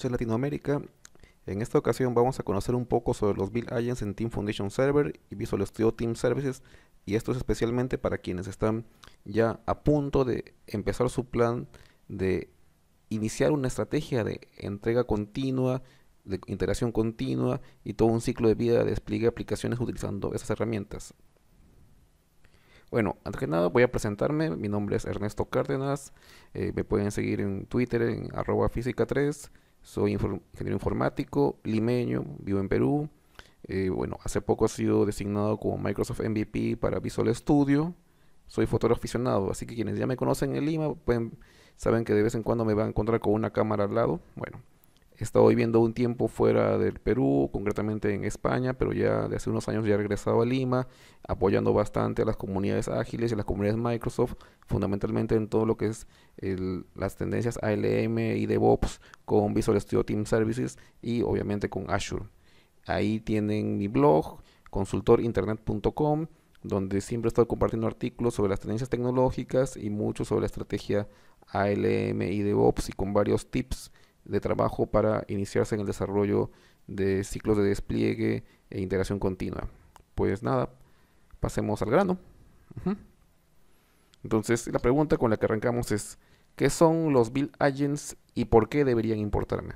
noches Latinoamérica. En esta ocasión vamos a conocer un poco sobre los Build Agents en Team Foundation Server y Visual Studio Team Services, y esto es especialmente para quienes están ya a punto de empezar su plan de iniciar una estrategia de entrega continua, de integración continua y todo un ciclo de vida de despliegue de aplicaciones utilizando esas herramientas. Bueno, antes que nada voy a presentarme. Mi nombre es Ernesto Cárdenas. Me pueden seguir en Twitter en @física3. Soy ingeniero informático, limeño, vivo en Perú. Bueno, hace poco he sido designado como Microsoft MVP para Visual Studio. Soy fotógrafo aficionado, así que quienes ya me conocen en Lima saben que de vez en cuando me van a encontrar con una cámara al lado. Bueno, he estado viviendo un tiempo fuera del Perú, concretamente en España, pero ya de hace unos años ya he regresado a Lima, apoyando bastante a las comunidades ágiles y a las comunidades Microsoft, fundamentalmente en todo lo que es las tendencias ALM y DevOps con Visual Studio Team Services y obviamente con Azure. Ahí tienen mi blog, consultorinternet.com, donde siempre estoy compartiendo artículos sobre las tendencias tecnológicas y mucho sobre la estrategia ALM y DevOps, y con varios tips de trabajo para iniciarse en el desarrollo de ciclos de despliegue e integración continua. Pues nada, pasemos al grano. Ujú. Entonces, la pregunta con la que arrancamos es: ¿qué son los Build Agents y por qué deberían importarme?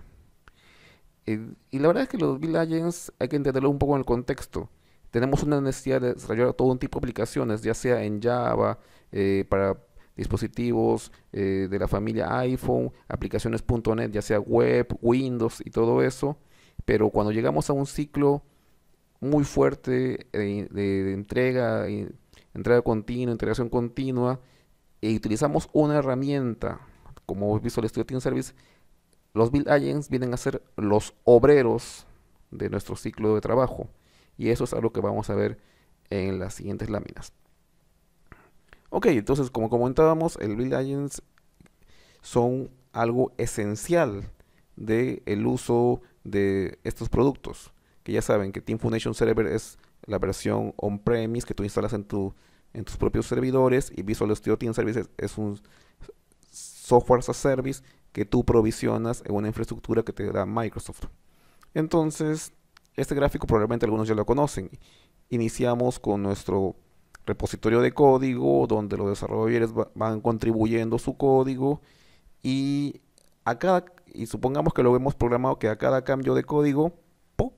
Y la verdad es que los Build Agents hay que entenderlo un poco en el contexto. Tenemos una necesidad de desarrollar todo un tipo de aplicaciones, ya sea en Java, para dispositivos de la familia iPhone, aplicaciones .NET, ya sea web, Windows y todo eso. Pero cuando llegamos a un ciclo muy fuerte de entrega, entrega continua, integración continua, y utilizamos una herramienta como Visual Studio Team Service, los Build Agents vienen a ser los obreros de nuestro ciclo de trabajo. Y eso es algo que vamos a ver en las siguientes láminas. Ok, entonces como comentábamos, el Build Agents son algo esencial del uso de estos productos. Que ya saben que Team Foundation Server es la versión on-premise que tú instalas en tus propios servidores, y Visual Studio Team Services es un software as a service que tú provisionas en una infraestructura que te da Microsoft. Entonces, este gráfico probablemente algunos ya lo conocen. Iniciamos con nuestro repositorio de código, donde los desarrolladores van contribuyendo su código, y y supongamos que lo hemos programado que a cada cambio de código, ¡pum!,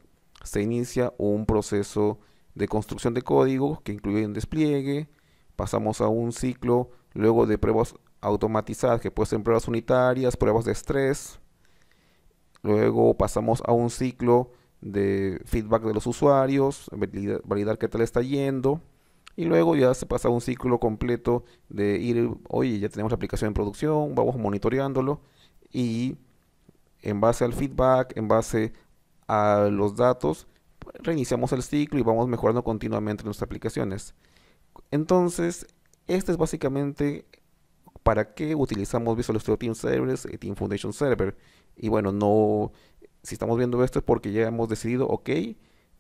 se inicia un proceso de construcción de código que incluye un despliegue. Pasamos a un ciclo luego de pruebas automatizadas, que pueden ser pruebas unitarias, pruebas de estrés. Luego pasamos a un ciclo de feedback de los usuarios, validar qué tal está yendo. Y luego ya se pasa a un ciclo completo de ir, oye, ya tenemos la aplicación en producción, vamos monitoreándolo, y en base al feedback, en base a los datos, reiniciamos el ciclo y vamos mejorando continuamente nuestras aplicaciones. Entonces, este es básicamente para qué utilizamos Visual Studio Team Servers y Team Foundation Server. Y bueno, no, si estamos viendo esto es porque ya hemos decidido, ok,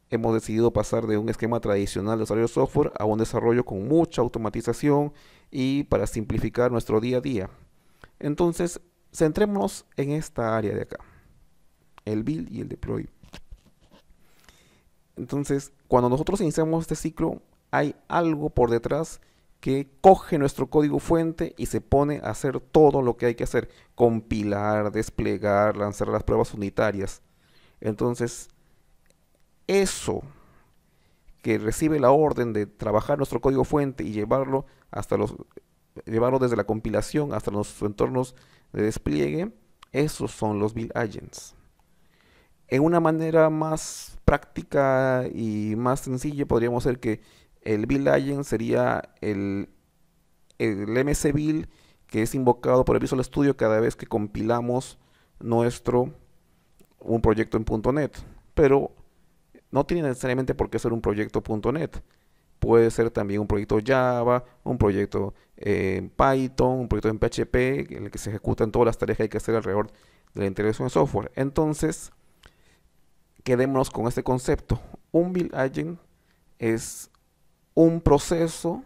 hemos decidido pasar de un esquema tradicional de desarrollo de software a un desarrollo con mucha automatización y para simplificar nuestro día a día. Entonces, centrémonos en esta área de acá, el build y el deploy. Entonces, cuando nosotros iniciamos este ciclo, hay algo por detrás que coge nuestro código fuente y se pone a hacer todo lo que hay que hacer: compilar, desplegar, lanzar las pruebas unitarias. Entonces, eso que recibe la orden de trabajar nuestro código fuente y llevarlo desde la compilación hasta los entornos de despliegue, esos son los Build Agents. En una manera más práctica y más sencilla, podríamos decir que el Build Agent sería el MC Build que es invocado por el Visual Studio cada vez que compilamos nuestro un proyecto en .NET. Pero no tiene necesariamente por qué ser un proyecto .NET. Puede ser también un proyecto Java, un proyecto en Python, un proyecto en PHP, en el que se ejecutan todas las tareas que hay que hacer alrededor de la integración de software. Entonces, quedémonos con este concepto. Un Build Agent es un proceso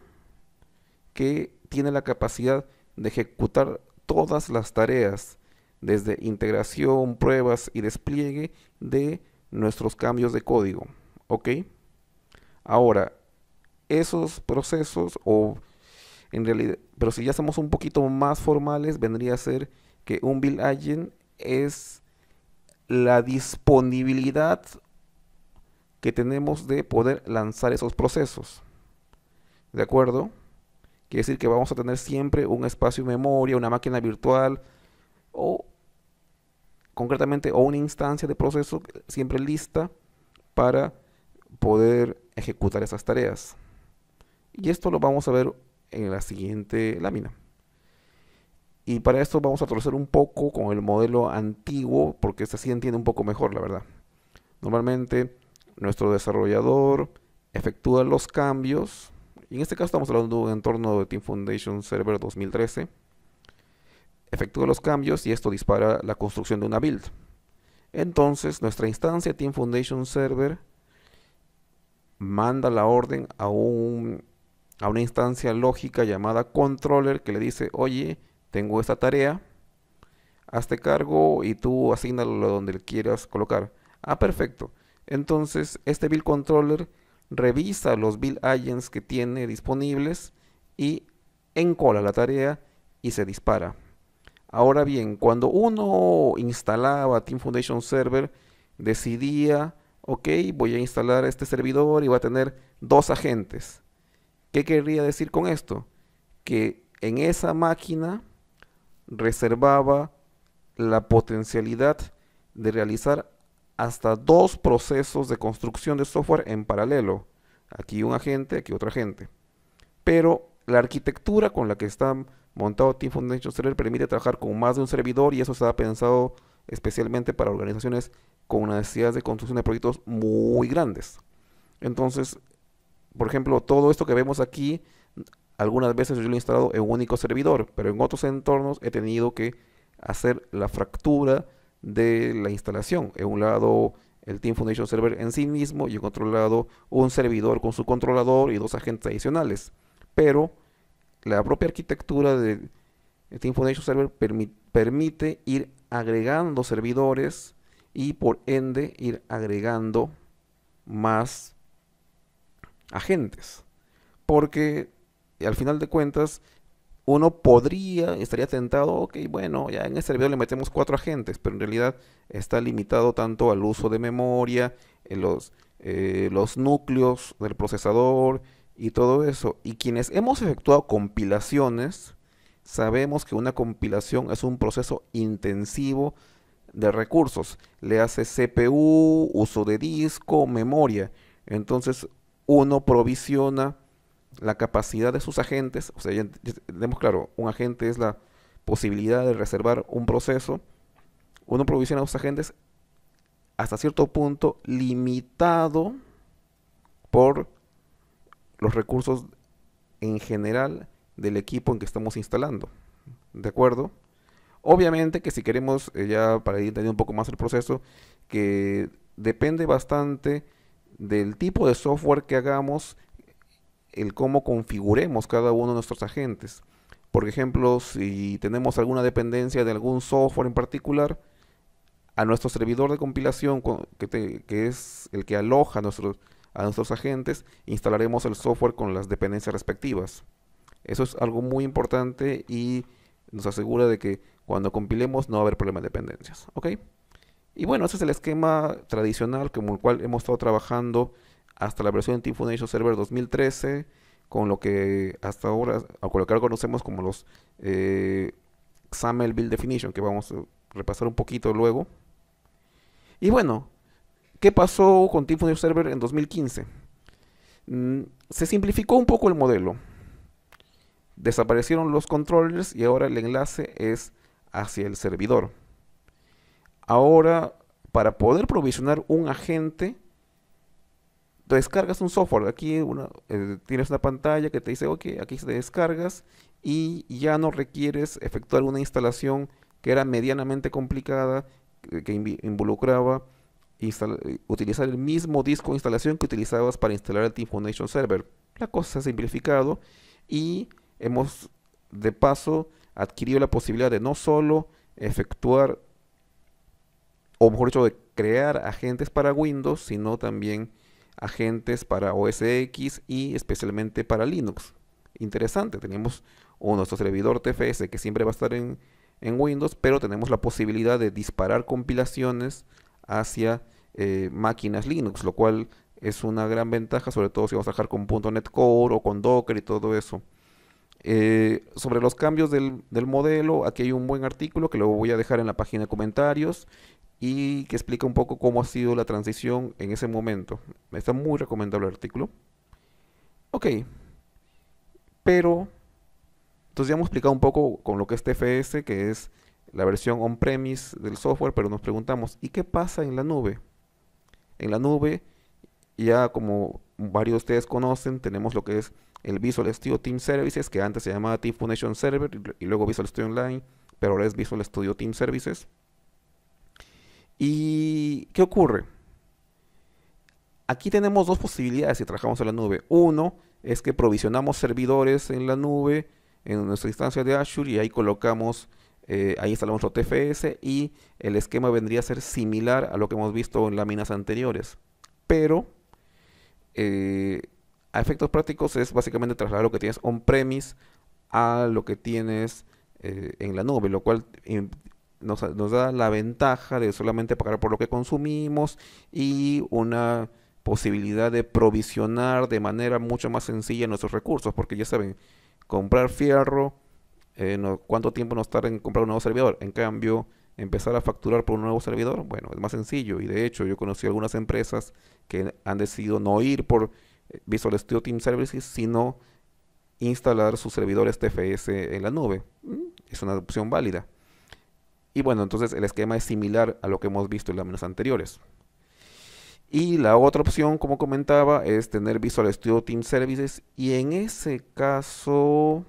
que tiene la capacidad de ejecutar todas las tareas desde integración, pruebas y despliegue de nuestros cambios de código. ¿Ok? Ahora, esos procesos, o en realidad, pero si ya somos un poquito más formales, vendría a ser que un build agent es la disponibilidad que tenemos de poder lanzar esos procesos. ¿De acuerdo? Quiere decir que vamos a tener siempre un espacio de memoria, una máquina virtual o concretamente o una instancia de proceso siempre lista para poder ejecutar esas tareas. Y esto lo vamos a ver en la siguiente lámina. Y para esto vamos a torcer un poco con el modelo antiguo, porque este sí entiende un poco mejor, la verdad. Normalmente nuestro desarrollador efectúa los cambios, y en este caso estamos hablando de un entorno de Team Foundation Server 2013, efectúa los cambios y esto dispara la construcción de una build. Entonces nuestra instancia Team Foundation Server manda la orden a una instancia lógica llamada controller que le dice, oye, tengo esta tarea, hazte cargo y tú asígnalo donde le quieras colocar. Ah, perfecto. Entonces, este build controller revisa los build agents que tiene disponibles y encola la tarea y se dispara. Ahora bien, cuando uno instalaba Team Foundation Server, decidía, ok, voy a instalar este servidor y va a tener dos agentes. ¿Qué querría decir con esto? Que en esa máquina reservaba la potencialidad de realizar hasta dos procesos de construcción de software en paralelo. Aquí un agente, aquí otro agente. Pero la arquitectura con la que está montado Team Foundation Server permite trabajar con más de un servidor y eso está pensado especialmente para organizaciones con necesidades de construcción de proyectos muy grandes. Entonces, por ejemplo, todo esto que vemos aquí, algunas veces yo lo he instalado en un único servidor, pero en otros entornos he tenido que hacer la fractura de la instalación. En un lado el Team Foundation Server en sí mismo y en otro lado un servidor con su controlador y dos agentes adicionales. Pero la propia arquitectura de Team Foundation Server permite ir agregando servidores y por ende ir agregando más agentes. Porque al final de cuentas uno estaría tentado, ok, bueno, ya en el servidor le metemos cuatro agentes, pero en realidad está limitado tanto al uso de memoria, los núcleos del procesador y todo eso. Y quienes hemos efectuado compilaciones, sabemos que una compilación es un proceso intensivo de recursos. Le hace CPU, uso de disco, memoria. Entonces uno provisiona la capacidad de sus agentes, o sea, ya tenemos claro, un agente es la posibilidad de reservar un proceso, uno provisiona a sus agentes hasta cierto punto limitado por los recursos en general del equipo en que estamos instalando, ¿de acuerdo? Obviamente que si queremos, ya para ir entendiendo un poco más el proceso, que depende bastante del tipo de software que hagamos, el cómo configuremos cada uno de nuestros agentes. Por ejemplo, si tenemos alguna dependencia de algún software en particular, a nuestro servidor de compilación, que es el que aloja a nuestros agentes, instalaremos el software con las dependencias respectivas. Eso es algo muy importante y nos asegura de que cuando compilemos no va a haber problema de dependencias. ¿Ok? Y bueno, ese es el esquema tradicional como el cual hemos estado trabajando hasta la versión de Team Foundation Server 2013, con lo que hasta ahora, o con lo que ahora conocemos como los XAML Build Definition, que vamos a repasar un poquito luego. Y bueno, ¿qué pasó con Team Foundation Server en 2015? Se simplificó un poco el modelo. Desaparecieron los controllers y ahora el enlace es hacia el servidor. Ahora, para poder provisionar un agente, descargas un software. Aquí tienes una pantalla que te dice, ok, aquí te descargas y ya no requieres efectuar una instalación que era medianamente complicada, que involucraba utilizar el mismo disco de instalación que utilizabas para instalar el Team Foundation Server. La cosa se ha simplificado y hemos de paso adquirido la posibilidad de no solo efectuar, o mejor dicho, de crear agentes para Windows, sino también agentes para OS X y especialmente para Linux. Interesante, tenemos nuestro servidor TFS que siempre va a estar en Windows, pero tenemos la posibilidad de disparar compilaciones hacia máquinas Linux, lo cual es una gran ventaja, sobre todo si vamos a trabajar con .NET Core o con Docker y todo eso. Sobre los cambios del modelo, aquí hay un buen artículo que lo voy a dejar en la página de comentarios y que explica un poco cómo ha sido la transición en ese momento. Está muy recomendable el artículo. Ok, pero entonces ya hemos explicado un poco con lo que es TFS, que es la versión on-premise del software, pero nos preguntamos, ¿y qué pasa en la nube? En la nube, ya como varios de ustedes conocen, tenemos lo que es el Visual Studio Team Services, que antes se llamaba Team Foundation Server y luego Visual Studio Online, pero ahora es Visual Studio Team Services. ¿Y qué ocurre? Aquí tenemos dos posibilidades si trabajamos en la nube. Uno es que provisionamos servidores en la nube, en nuestra instancia de Azure, y ahí colocamos, ahí instalamos nuestro TFS y el esquema vendría a ser similar a lo que hemos visto en láminas anteriores. Pero eh, a efectos prácticos es básicamente trasladar lo que tienes on-premise a lo que tienes en la nube, lo cual nos da la ventaja de solamente pagar por lo que consumimos y una posibilidad de provisionar de manera mucho más sencilla nuestros recursos, porque ya saben, comprar fierro, ¿cuánto tiempo nos tarda en comprar un nuevo servidor? En cambio, empezar a facturar por un nuevo servidor, bueno, es más sencillo y de hecho yo conocí algunas empresas que han decidido no ir por Visual Studio Team Services, sino instalar sus servidores TFS en la nube. Es una opción válida. Y bueno, entonces el esquema es similar a lo que hemos visto en láminas anteriores. Y la otra opción, como comentaba, es tener Visual Studio Team Services. Y en ese caso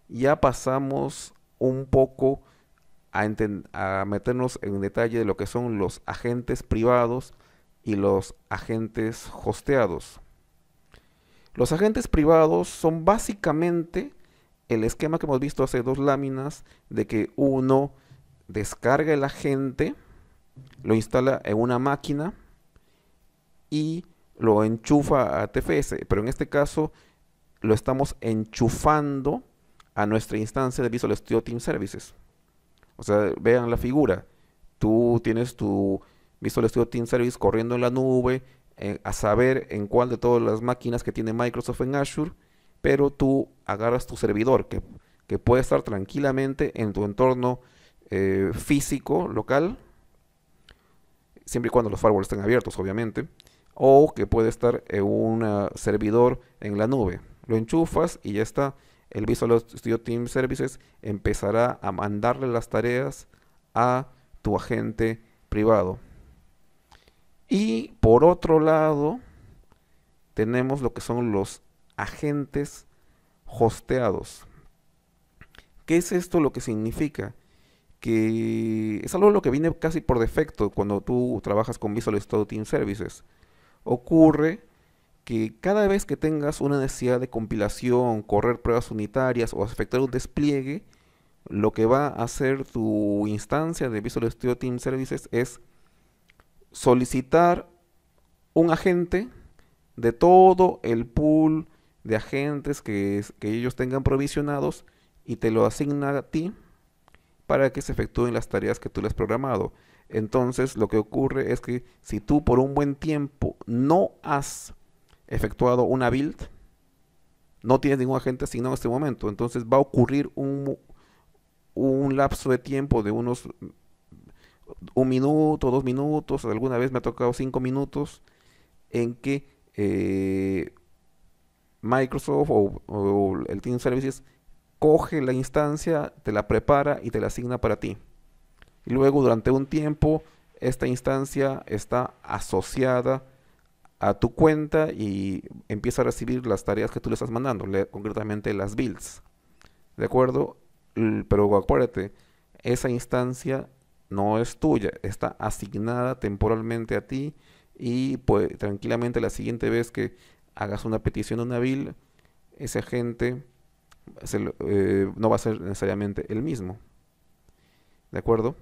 ya pasamos un poco a meternos en detalle de lo que son los agentes privados y los agentes hosteados. Los agentes privados son básicamente el esquema que hemos visto hace dos láminas de que uno descarga el agente, lo instala en una máquina y lo enchufa a TFS, pero en este caso lo estamos enchufando a nuestra instancia de Visual Studio Team Services. O sea, vean la figura. Tú tienes tu Visual Studio Team Service corriendo en la nube, a saber en cuál de todas las máquinas que tiene Microsoft en Azure, pero tú agarras tu servidor que puede estar tranquilamente en tu entorno físico local, siempre y cuando los firewalls estén abiertos, obviamente, o que puede estar en un servidor en la nube. Lo enchufas y ya está. El Visual Studio Team Services empezará a mandarle las tareas a tu agente privado. Y por otro lado, tenemos lo que son los agentes hosteados. ¿Qué es esto lo que significa? Que es algo lo que viene casi por defecto cuando tú trabajas con Visual Studio Team Services. Ocurre que cada vez que tengas una necesidad de compilación, correr pruebas unitarias o efectuar un despliegue, lo que va a hacer tu instancia de Visual Studio Team Services es solicitar un agente de todo el pool de agentes que ellos tengan provisionados y te lo asigna a ti para que se efectúen las tareas que tú le has programado. Entonces lo que ocurre es que si tú por un buen tiempo no has efectuado una build, no tienes ningún agente asignado en este momento, entonces va a ocurrir un lapso de tiempo de unos 1 minuto, 2 minutos, alguna vez me ha tocado 5 minutos, en que Microsoft o el Team Services coge la instancia, te la prepara y te la asigna para ti. Y luego durante un tiempo esta instancia está asociada a tu cuenta y empieza a recibir las tareas que tú le estás mandando, concretamente las builds. ¿De acuerdo? Pero acuérdate, esa instancia no es tuya, está asignada temporalmente a ti y pues tranquilamente la siguiente vez que hagas una petición a una build, ese agente no va a ser necesariamente el mismo. ¿de acuerdo?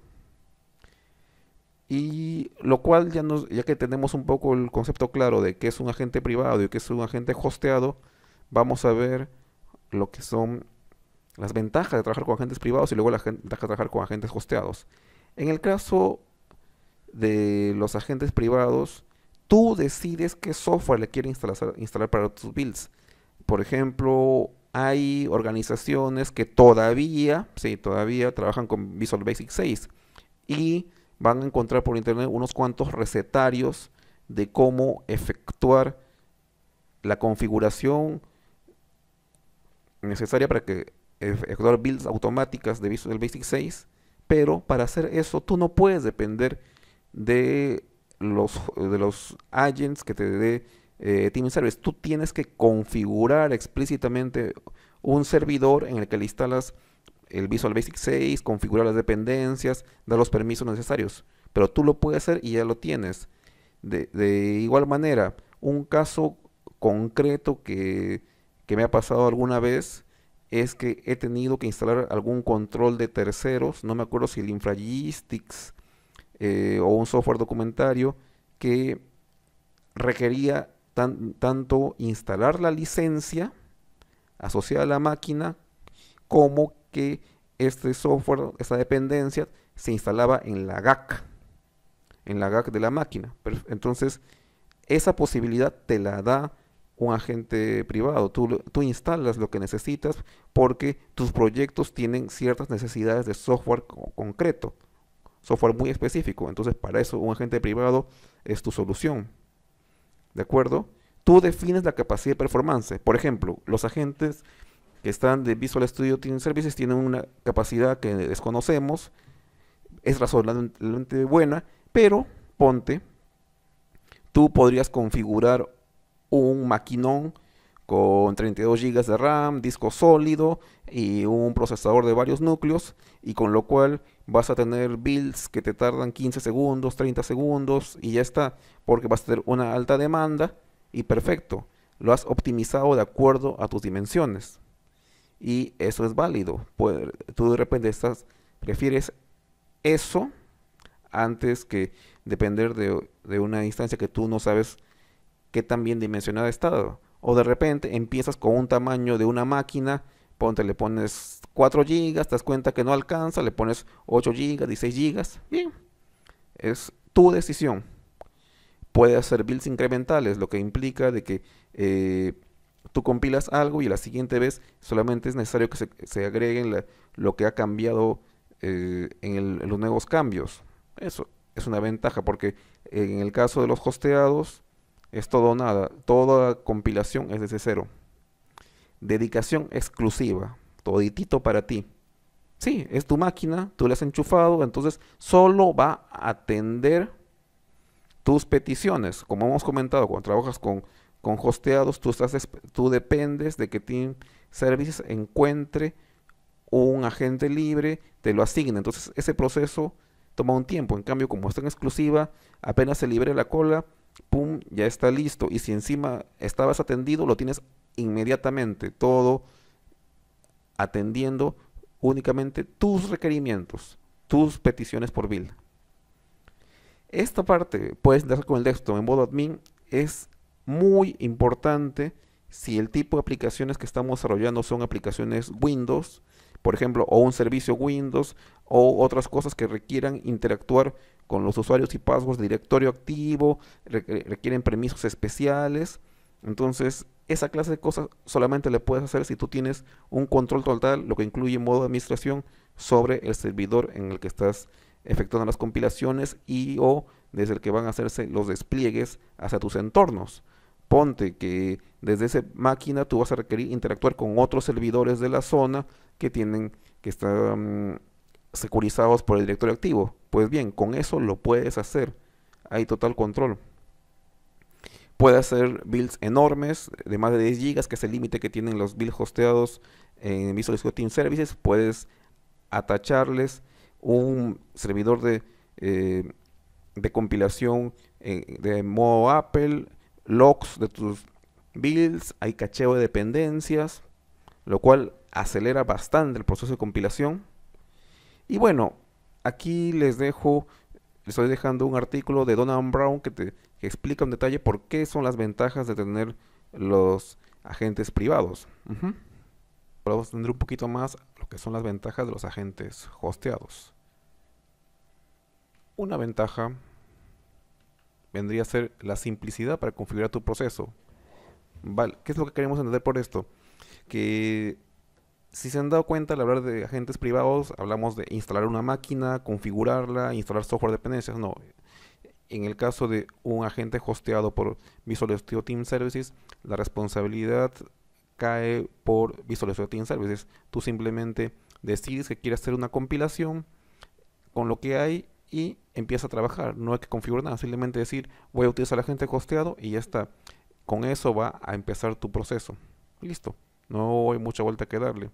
Y lo cual ya que tenemos un poco el concepto claro de qué es un agente privado y qué es un agente hosteado, vamos a ver lo que son las ventajas de trabajar con agentes privados y luego las ventajas de trabajar con agentes hosteados. En el caso de los agentes privados, tú decides qué software le quieres instalar para tus builds. Por ejemplo, hay organizaciones que todavía, sí, todavía trabajan con Visual Basic 6 y van a encontrar por internet unos cuantos recetarios de cómo efectuar la configuración necesaria para que efectuar builds automáticas de Visual Basic 6, pero para hacer eso tú no puedes depender de los agents que te dé Team Service. Tú tienes que configurar explícitamente un servidor en el que le instalas el Visual Basic 6, configurar las dependencias, dar los permisos necesarios. Pero tú lo puedes hacer y ya lo tienes. De igual manera, un caso concreto que me ha pasado alguna vez es que he tenido que instalar algún control de terceros, no me acuerdo si el Infragistics o un software documentario que requería tanto instalar la licencia asociada a la máquina como que este software, esta dependencia, se instalaba en la GAC de la máquina. Entonces, esa posibilidad te la da un agente privado. Tú instalas lo que necesitas porque tus proyectos tienen ciertas necesidades de software concreto, software muy específico. Entonces, para eso un agente privado es tu solución. ¿De acuerdo? Tú defines la capacidad de performance. Por ejemplo, los agentes que están de Visual Studio Team Services tienen una capacidad que desconocemos, es razonablemente buena, pero ponte, tú podrías configurar un maquinón con 32 gigas de RAM, disco sólido y un procesador de varios núcleos, y con lo cual vas a tener builds que te tardan 15 segundos, 30 segundos y ya está, porque vas a tener una alta demanda y perfecto, lo has optimizado de acuerdo a tus dimensiones y eso es válido. Tú de repente prefieres eso antes que depender de una instancia que tú no sabes qué tan bien dimensionada está. O de repente empiezas con un tamaño de una máquina, le pones 4 gigas, te das cuenta que no alcanza, le pones 8 gigas, 16 gigas. Bien, es tu decisión. Puedes hacer builds incrementales, lo que implica de que tú compilas algo y la siguiente vez solamente es necesario que se agreguen lo que ha cambiado en los nuevos cambios. Eso es una ventaja porque en el caso de los hosteados es todo o nada, toda compilación es desde cero. Dedicación exclusiva, toditito para ti. Sí, es tu máquina, tú le has enchufado, entonces solo va a atender tus peticiones. Como hemos comentado, cuando trabajas con hosteados, tú dependes de que Team Services encuentre un agente libre, te lo asigne. Entonces ese proceso toma un tiempo. En cambio, como está en exclusiva, apenas se libere la cola, pum, ya está listo. Y si encima estabas atendido, lo tienes inmediatamente, todo atendiendo únicamente tus requerimientos, tus peticiones por build. Esta parte, puedes entrar con el desktop en modo admin, es muy importante si el tipo de aplicaciones que estamos desarrollando son aplicaciones Windows, por ejemplo, o un servicio Windows, o otras cosas que requieran interactuar con los usuarios y passwords de directorio activo, requieren permisos especiales. Entonces, esa clase de cosas solamente le puedes hacer si tú tienes un control total, lo que incluye modo de administración sobre el servidor en el que estás efectuando las compilaciones y o desde el que van a hacerse los despliegues hacia tus entornos. Ponte que desde esa máquina tú vas a requerir interactuar con otros servidores de la zona que están securizados por el directorio activo. Pues bien, con eso lo puedes hacer. Hay total control. Puede hacer builds enormes de más de 10 gigas, que es el límite que tienen los builds hosteados en Visual Studio Team Services. Puedes atacharles un servidor de compilación de modo Apple, logs de tus builds, hay cacheo de dependencias, lo cual acelera bastante el proceso de compilación. Y bueno, Aquí les estoy dejando un artículo de Donald Brown que explica en detalle por qué son las ventajas de tener los agentes privados. Ujú. Ahora vamos a entender un poquito más lo que son las ventajas de los agentes hosteados. Una ventaja vendría a ser la simplicidad para configurar tu proceso. Vale, ¿qué es lo que queremos entender por esto? Que si se han dado cuenta, al hablar de agentes privados, hablamos de instalar una máquina, configurarla, instalar software dependencias. No, en el caso de un agente hosteado por Visual Studio Team Services, la responsabilidad cae por Visual Studio Team Services. Tú simplemente decides que quieres hacer una compilación con lo que hay y empieza a trabajar. No hay que configurar nada, simplemente decir voy a utilizar el agente hosteado y ya está. Con eso va a empezar tu proceso. Listo. No hay mucha vuelta que darle.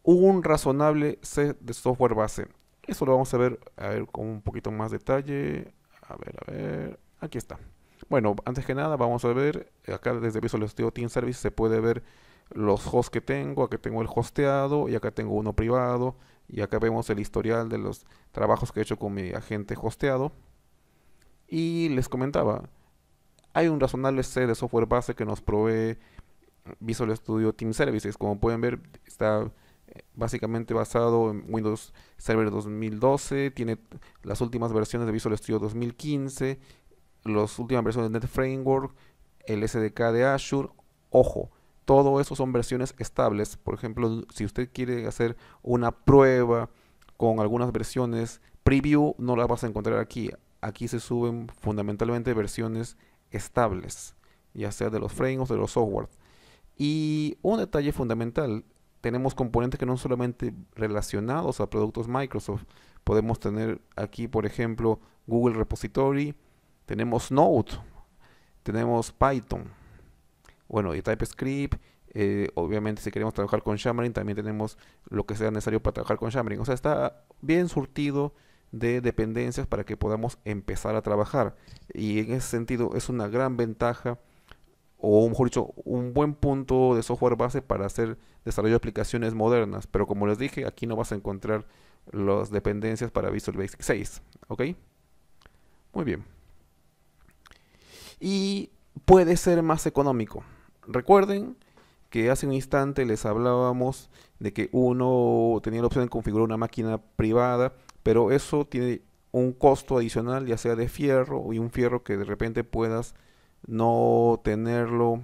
Un razonable set de software base. Eso lo vamos a ver con un poquito más detalle. A ver. Aquí está. Bueno, antes que nada vamos a ver, acá desde Visual Studio Team Service se puede ver los hosts que tengo. Acá tengo el hosteado y acá tengo uno privado. Y acá vemos el historial de los trabajos que he hecho con mi agente hosteado. Y les comentaba, hay un razonable set de software base que nos provee Visual Studio Team Services. Como pueden ver, está básicamente basado en Windows Server 2012, tiene las últimas versiones de Visual Studio 2015, las últimas versiones de Net Framework, el SDK de Azure. Ojo, todo eso son versiones estables. Por ejemplo, si usted quiere hacer una prueba con algunas versiones preview, no las vas a encontrar aquí. Aquí se suben fundamentalmente versiones estables, ya sea de los frameworks o de los software. Y un detalle fundamental, tenemos componentes que no son solamente relacionados a productos Microsoft. Podemos tener aquí, por ejemplo, Google Repository, tenemos Node, tenemos Python, bueno, y TypeScript. Obviamente, si queremos trabajar con Xamarin, también tenemos lo que sea necesario para trabajar con Xamarin. O sea, está bien surtido de dependencias para que podamos empezar a trabajar. Y en ese sentido, es una gran ventaja o mejor dicho, un buen punto de software base para hacer desarrollo de aplicaciones modernas. Pero como les dije, aquí no vas a encontrar las dependencias para Visual Basic 6. ¿Ok? Muy bien. Y puede ser más económico. Recuerden que hace un instante les hablábamos de que uno tenía la opción de configurar una máquina privada, pero eso tiene un costo adicional, ya sea de fierro y un fierro que de repente puedas no tenerlo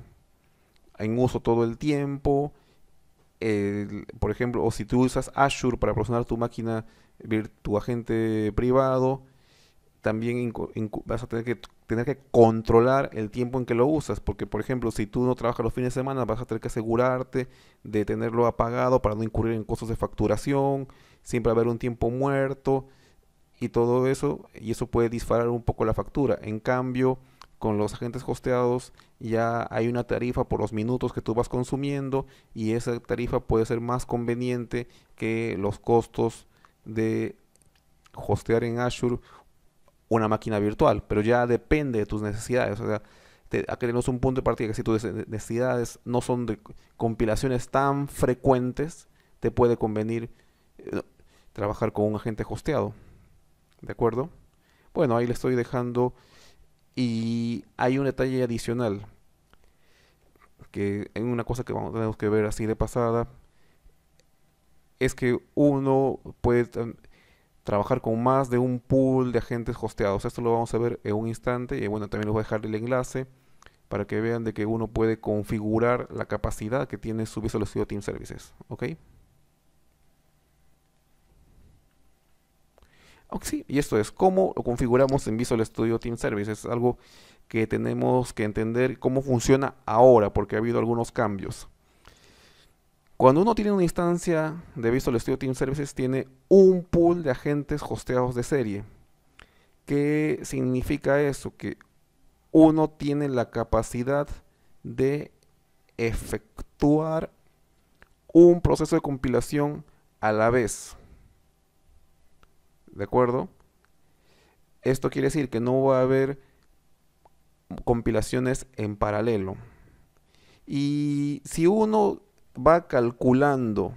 en uso todo el tiempo. Por ejemplo, o si tú usas Azure para proporcionar tu máquina, tu agente privado, también vas a tener que controlar el tiempo en que lo usas, porque por ejemplo, si tú no trabajas los fines de semana, vas a tener que asegurarte de tenerlo apagado para no incurrir en costos de facturación, siempre va a haber un tiempo muerto y todo eso, y eso puede disparar un poco la factura. En cambio, con los agentes hosteados ya hay una tarifa por los minutos que tú vas consumiendo y esa tarifa puede ser más conveniente que los costos de hostear en Azure una máquina virtual, pero ya depende de tus necesidades. O sea, aquí tenemos un punto de partida que si tus necesidades no son de compilaciones tan frecuentes, te puede convenir eh, trabajar con un agente hosteado. ¿De acuerdo? Bueno, ahí le estoy dejando. Y hay un detalle adicional, que es una cosa que tenemos que ver así de pasada, es que uno puede trabajar con más de un pool de agentes hosteados. Esto lo vamos a ver en un instante y bueno, también les voy a dejar el enlace para que vean de que uno puede configurar la capacidad que tiene su Visual Studio Team Services. ¿Ok? Sí, y esto es cómo lo configuramos en Visual Studio Team Services. Es algo que tenemos que entender cómo funciona ahora, porque ha habido algunos cambios. Cuando uno tiene una instancia de Visual Studio Team Services, tiene un pool de agentes hosteados de serie. ¿Qué significa eso? Que uno tiene la capacidad de efectuar un proceso de compilación a la vez. ¿De acuerdo? Esto quiere decir que no va a haber compilaciones en paralelo. Y si uno va calculando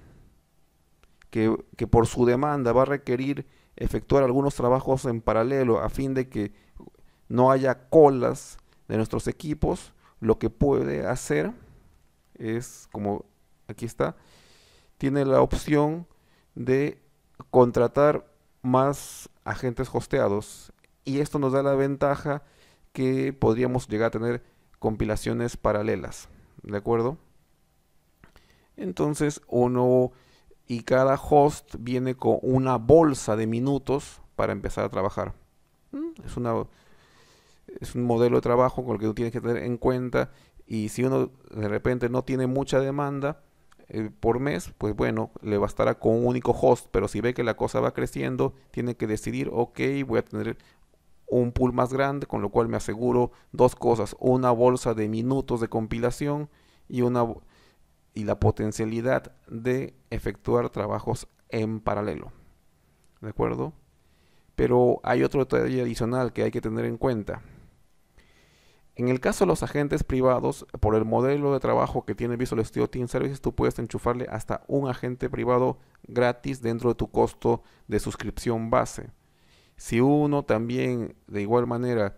que por su demanda va a requerir efectuar algunos trabajos en paralelo a fin de que no haya colas de nuestros equipos, lo que puede hacer es, como aquí está, tiene la opción de contratar más agentes hosteados, y esto nos da la ventaja que podríamos llegar a tener compilaciones paralelas, ¿de acuerdo? Entonces y cada host viene con una bolsa de minutos para empezar a trabajar. Es es un modelo de trabajo con el que tú tienes que tener en cuenta, y si uno de repente no tiene mucha demanda por mes, pues bueno, le bastará con un único host, pero si ve que la cosa va creciendo, tiene que decidir, ok, voy a tener un pool más grande, con lo cual me aseguro dos cosas: una bolsa de minutos de compilación y y la potencialidad de efectuar trabajos en paralelo, ¿de acuerdo? Pero hay otro detalle adicional que hay que tener en cuenta. En el caso de los agentes privados, por el modelo de trabajo que tiene Visual Studio Team Services, tú puedes enchufarle hasta un agente privado gratis dentro de tu costo de suscripción base. Si uno también, de igual manera,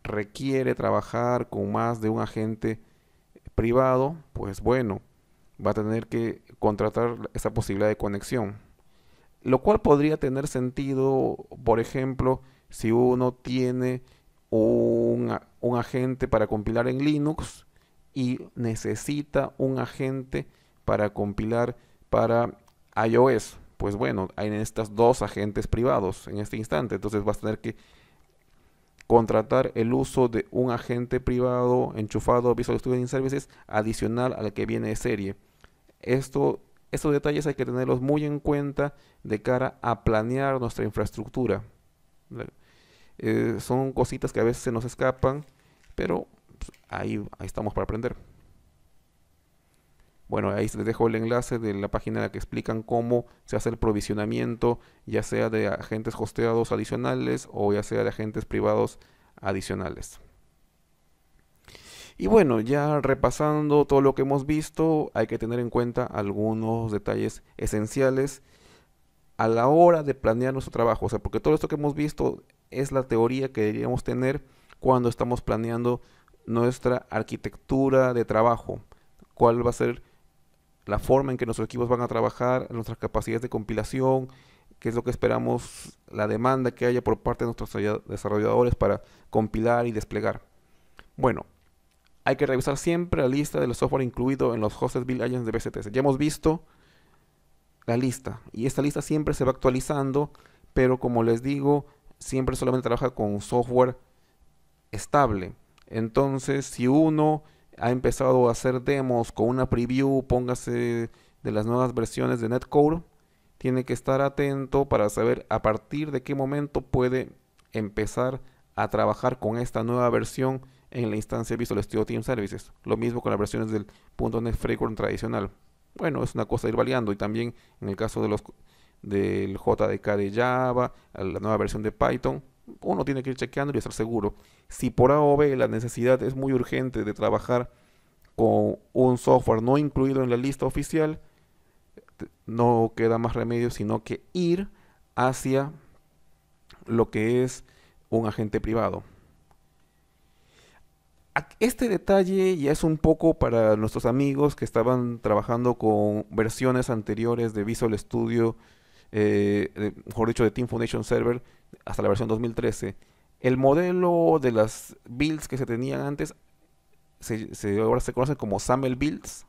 requiere trabajar con más de un agente privado, pues bueno, va a tener que contratar esa posibilidad de conexión. Lo cual podría tener sentido, por ejemplo, si uno tiene un agente para compilar en Linux y necesita un agente para compilar para iOS. Pues bueno, hay estas dos agentes privados en este instante. Entonces vas a tener que contratar el uso de un agente privado enchufado a Visual Studio Services adicional al que viene de serie. Estos detalles hay que tenerlos muy en cuenta de cara a planear nuestra infraestructura. Son cositas que a veces se nos escapan, pero pues, ahí estamos para aprender. Bueno, ahí les dejo el enlace de la página que explican cómo se hace el provisionamiento, ya sea de agentes hosteados adicionales o ya sea de agentes privados adicionales. Y bueno, ya repasando todo lo que hemos visto, hay que tener en cuenta algunos detalles esenciales a la hora de planear nuestro trabajo. O sea, porque todo esto que hemos visto es la teoría que deberíamos tener cuando estamos planeando nuestra arquitectura de trabajo. Cuál va a ser la forma en que nuestros equipos van a trabajar, nuestras capacidades de compilación, qué es lo que esperamos, la demanda que haya por parte de nuestros desarrolladores para compilar y desplegar. Bueno, hay que revisar siempre la lista del software incluido en los Hosted Build Agents de BCTS. Ya hemos visto la lista, y esta lista siempre se va actualizando, pero como les digo, siempre solamente trabaja con software estable. Entonces, si uno ha empezado a hacer demos con una preview, póngase, de las nuevas versiones de Netcore, tiene que estar atento para saber a partir de qué momento puede empezar a trabajar con esta nueva versión en la instancia Visual Studio Team Services. Lo mismo con las versiones del .NET Framework tradicional. Bueno, es una cosa de ir variando, y también en el caso del JDK de Java, la nueva versión de Python, uno tiene que ir chequeando y estar seguro. Si por A o B la necesidad es muy urgente de trabajar con un software no incluido en la lista oficial, no queda más remedio sino que ir hacia lo que es un agente privado. Este detalle ya es un poco para nuestros amigos que estaban trabajando con versiones anteriores de Visual Studio, mejor dicho, de Team Foundation Server, hasta la versión 2013. El modelo de las builds que se tenían antes ahora se conocen como SAML builds,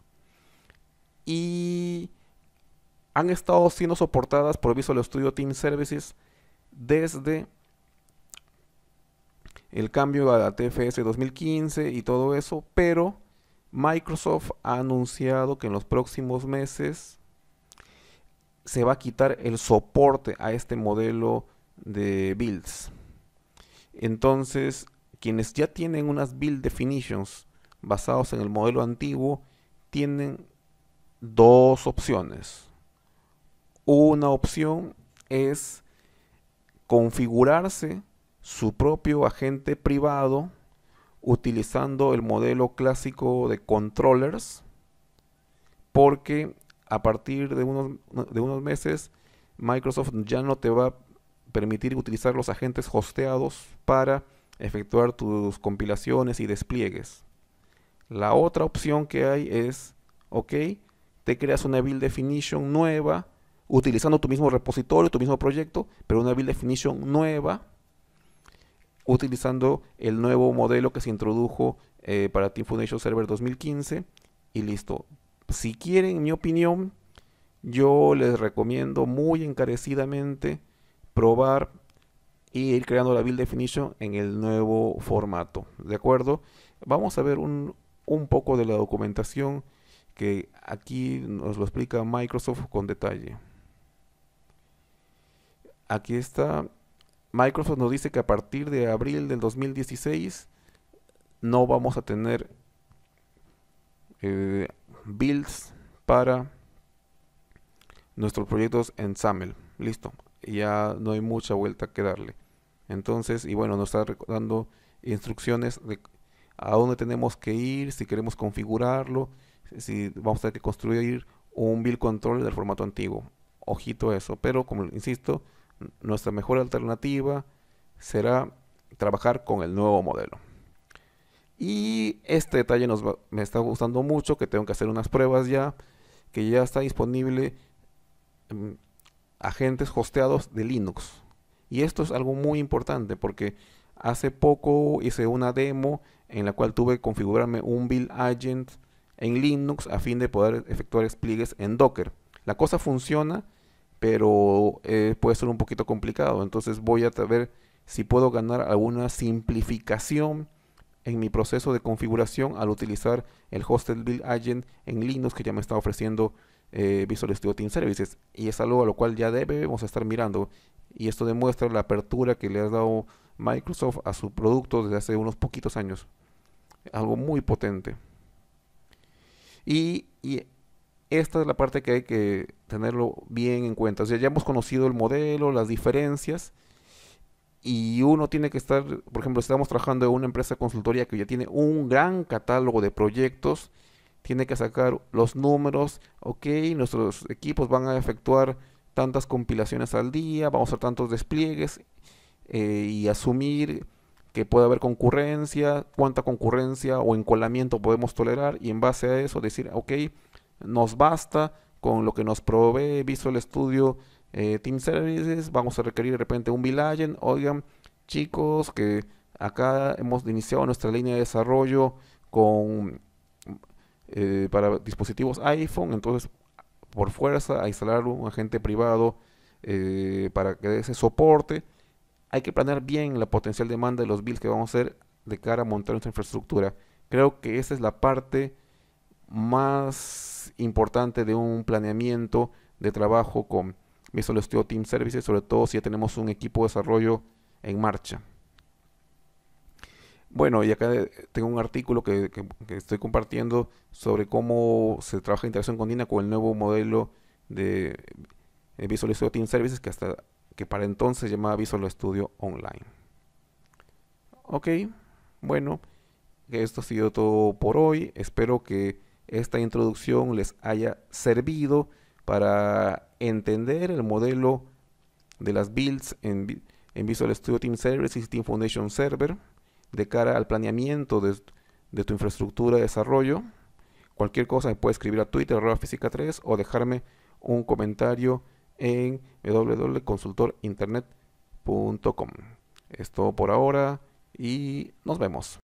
y han estado siendo soportadas por Visual Studio Team Services desde el cambio a la TFS 2015 y todo eso, pero Microsoft ha anunciado que en los próximos meses se va a quitar el soporte a este modelo de builds. Entonces, quienes ya tienen unas build definitions basados en el modelo antiguo tienen dos opciones. Una opción es configurarse su propio agente privado utilizando el modelo clásico de controllers, porque a partir de unos meses, Microsoft ya no te va a permitir utilizar los agentes hosteados para efectuar tus compilaciones y despliegues. La otra opción que hay es, ok, te creas una build definition nueva, utilizando tu mismo repositorio, tu mismo proyecto, pero una build definition nueva, utilizando el nuevo modelo que se introdujo para Team Foundation Server 2015 y listo. Si quieren, en mi opinión, yo les recomiendo muy encarecidamente probar y ir creando la build definition en el nuevo formato. ¿De acuerdo? Vamos a ver un poco de la documentación que aquí nos lo explica Microsoft con detalle. Aquí está. Microsoft nos dice que a partir de abril del 2016 no vamos a tener builds para nuestros proyectos en SAML. Listo. Ya no hay mucha vuelta que darle. Entonces, y bueno, nos está dando instrucciones de a dónde tenemos que ir, si queremos configurarlo, si vamos a tener que construir un build control del formato antiguo. Ojito a eso, pero como insisto, nuestra mejor alternativa será trabajar con el nuevo modelo. Y este detalle me está gustando mucho, que tengo que hacer unas pruebas ya, que ya está disponible agentes hosteados de Linux. Y esto es algo muy importante porque hace poco hice una demo en la cual tuve que configurarme un build agent en Linux a fin de poder efectuar despliegues en Docker. La cosa funciona, pero puede ser un poquito complicado. Entonces voy a ver si puedo ganar alguna simplificación en mi proceso de configuración al utilizar el Hosted Build Agent en Linux que ya me está ofreciendo Visual Studio Team Services, y es algo a lo cual ya debemos estar mirando, y esto demuestra la apertura que le ha dado Microsoft a su producto desde hace unos poquitos años. Algo muy potente. Y esta es la parte que hay que tenerlo bien en cuenta. O sea, ya hemos conocido el modelo, las diferencias, y uno tiene que estar, por ejemplo, si estamos trabajando en una empresa consultoría que ya tiene un gran catálogo de proyectos, tiene que sacar los números, ok, nuestros equipos van a efectuar tantas compilaciones al día, vamos a hacer tantos despliegues y asumir que puede haber concurrencia, cuánta concurrencia o encolamiento podemos tolerar, y en base a eso decir, ok, nos basta con lo que nos provee Visual Studio Team Services, vamos a requerir de repente un build agent. Oigan, chicos, que acá hemos iniciado nuestra línea de desarrollo con para dispositivos iPhone, entonces por fuerza a instalar un agente privado para que dé ese soporte. Hay que planear bien la potencial demanda de los builds que vamos a hacer de cara a montar nuestra infraestructura. Creo que esa es la parte más importante de un planeamiento de trabajo con Visual Studio Team Services, sobre todo si ya tenemos un equipo de desarrollo en marcha. Bueno, y acá tengo un artículo que estoy compartiendo sobre cómo se trabaja interacción continua con el nuevo modelo de Visual Studio Team Services que para entonces se llamaba Visual Studio Online. Ok, bueno, esto ha sido todo por hoy. Espero que esta introducción les haya servido para entender el modelo de las builds en Visual Studio Team Services y Team Foundation Server de cara al planeamiento de tu infraestructura de desarrollo. Cualquier cosa me puede escribir a Twitter @fisica3 o dejarme un comentario en www.consultorinternet.com. Es todo por ahora y nos vemos.